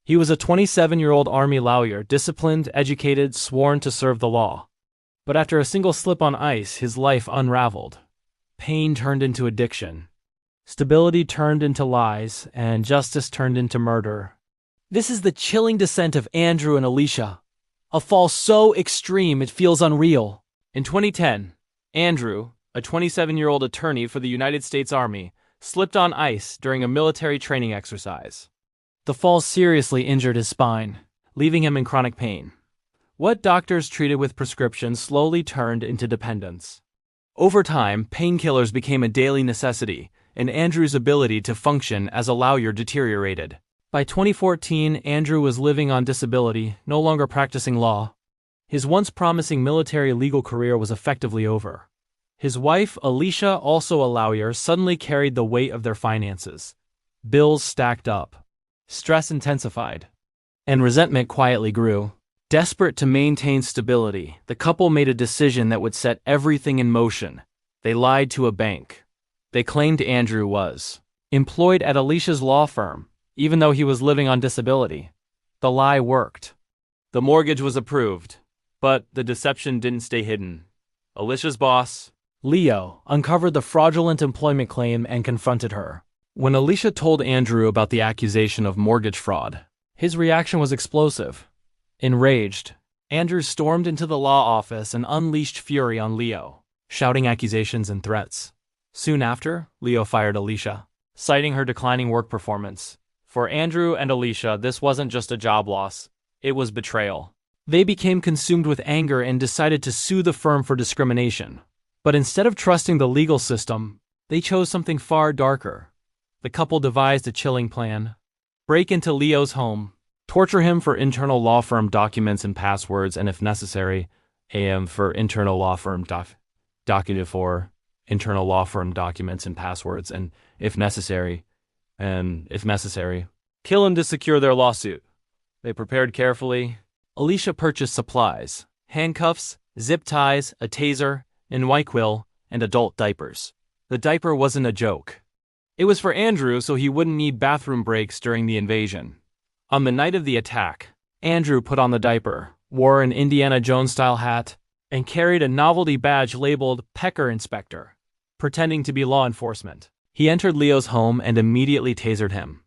He was a 27-year-old Army lawyer, disciplined, educated, sworn to serve the law. But after a single slip on ice, his life unraveled. Pain turned into addiction. Stability turned into lies, and justice turned into murder. This is the chilling descent of Andrew and Alicia. A fall so extreme it feels unreal. In 2010, Andrew, a 27-year-old attorney for the United States Army, slipped on ice during a military training exercise. The fall seriously injured his spine, leaving him in chronic pain. What doctors treated with prescriptions slowly turned into dependence. Over time, painkillers became a daily necessity, and Andrew's ability to function as a lawyer deteriorated. By 2014, Andrew was living on disability, no longer practicing law. His once promising military legal career was effectively over. His wife, Alicia, also a lawyer, suddenly carried the weight of their finances. Bills stacked up. Stress intensified. And resentment quietly grew. Desperate to maintain stability, the couple made a decision that would set everything in motion. They lied to a bank. They claimed Andrew was employed at Alicia's law firm, even though he was living on disability. The lie worked. The mortgage was approved, but the deception didn't stay hidden. Alicia's boss, Leo, uncovered the fraudulent employment claim and confronted her. When Alicia told Andrew about the accusation of mortgage fraud, his reaction was explosive. Enraged, Andrew stormed into the law office and unleashed fury on Leo, shouting accusations and threats. Soon after, Leo fired Alicia, citing her declining work performance. For Andrew and Alicia, this wasn't just a job loss, it was betrayal. They became consumed with anger and decided to sue the firm for discrimination. But instead of trusting the legal system, they chose something far darker. The couple devised a chilling plan. Break into Leo's home, torture him for internal law firm documents and passwords, and if necessary, for internal law firm document for internal law firm documents and passwords, and if necessary, kill him to secure their lawsuit. They prepared carefully. Alicia purchased supplies, handcuffs, zip ties, a taser, an NyQuil, and adult diapers. The diaper wasn't a joke. It was for Andrew so he wouldn't need bathroom breaks during the invasion. On the night of the attack, Andrew put on the diaper, wore an Indiana Jones-style hat, and carried a novelty badge labeled Pecker Inspector, pretending to be law enforcement. He entered Leo's home and immediately tasered him.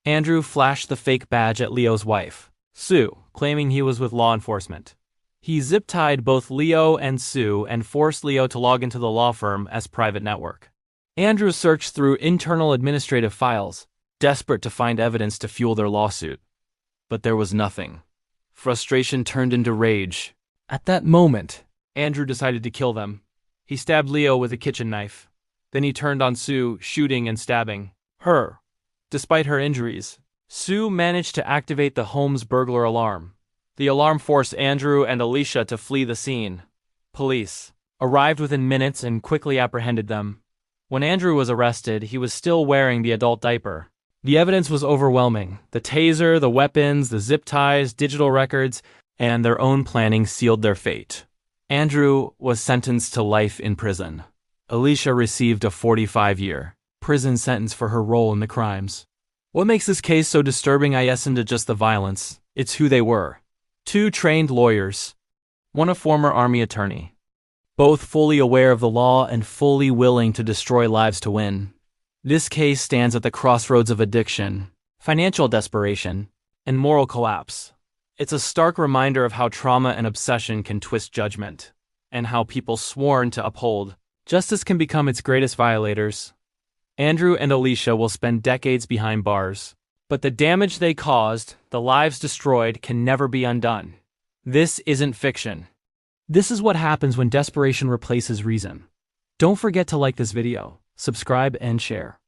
Andrew flashed the fake badge at Leo's wife, Sue, claiming he was with law enforcement. He zip-tied both Leo and Sue and forced Leo to log into the law firm as private network. Andrew searched through internal administrative files, desperate to find evidence to fuel their lawsuit. But there was nothing. Frustration turned into rage. At that moment, Andrew decided to kill them. He stabbed Leo with a kitchen knife. Then he turned on Sue, shooting and stabbing her. Despite her injuries, Sue managed to activate the home's burglar alarm. The alarm forced Andrew and Alicia to flee the scene. Police arrived within minutes and quickly apprehended them. When Andrew was arrested, he was still wearing the adult diaper. The evidence was overwhelming. The taser, the weapons, the zip ties, digital records, and their own planning sealed their fate. Andrew was sentenced to life in prison. Alicia received a 45-year prison sentence for her role in the crimes. What makes this case so disturbing isn't just the violence, it's who they were. Two trained lawyers, one a former Army attorney, both fully aware of the law and fully willing to destroy lives to win. This case stands at the crossroads of addiction, financial desperation, and moral collapse. It's a stark reminder of how trauma and obsession can twist judgment, and how people sworn to uphold justice can become its greatest violators. Andrew and Alicia will spend decades behind bars, but the damage they caused, the lives destroyed, can never be undone. This isn't fiction. This is what happens when desperation replaces reason. Don't forget to like this video, subscribe, and share.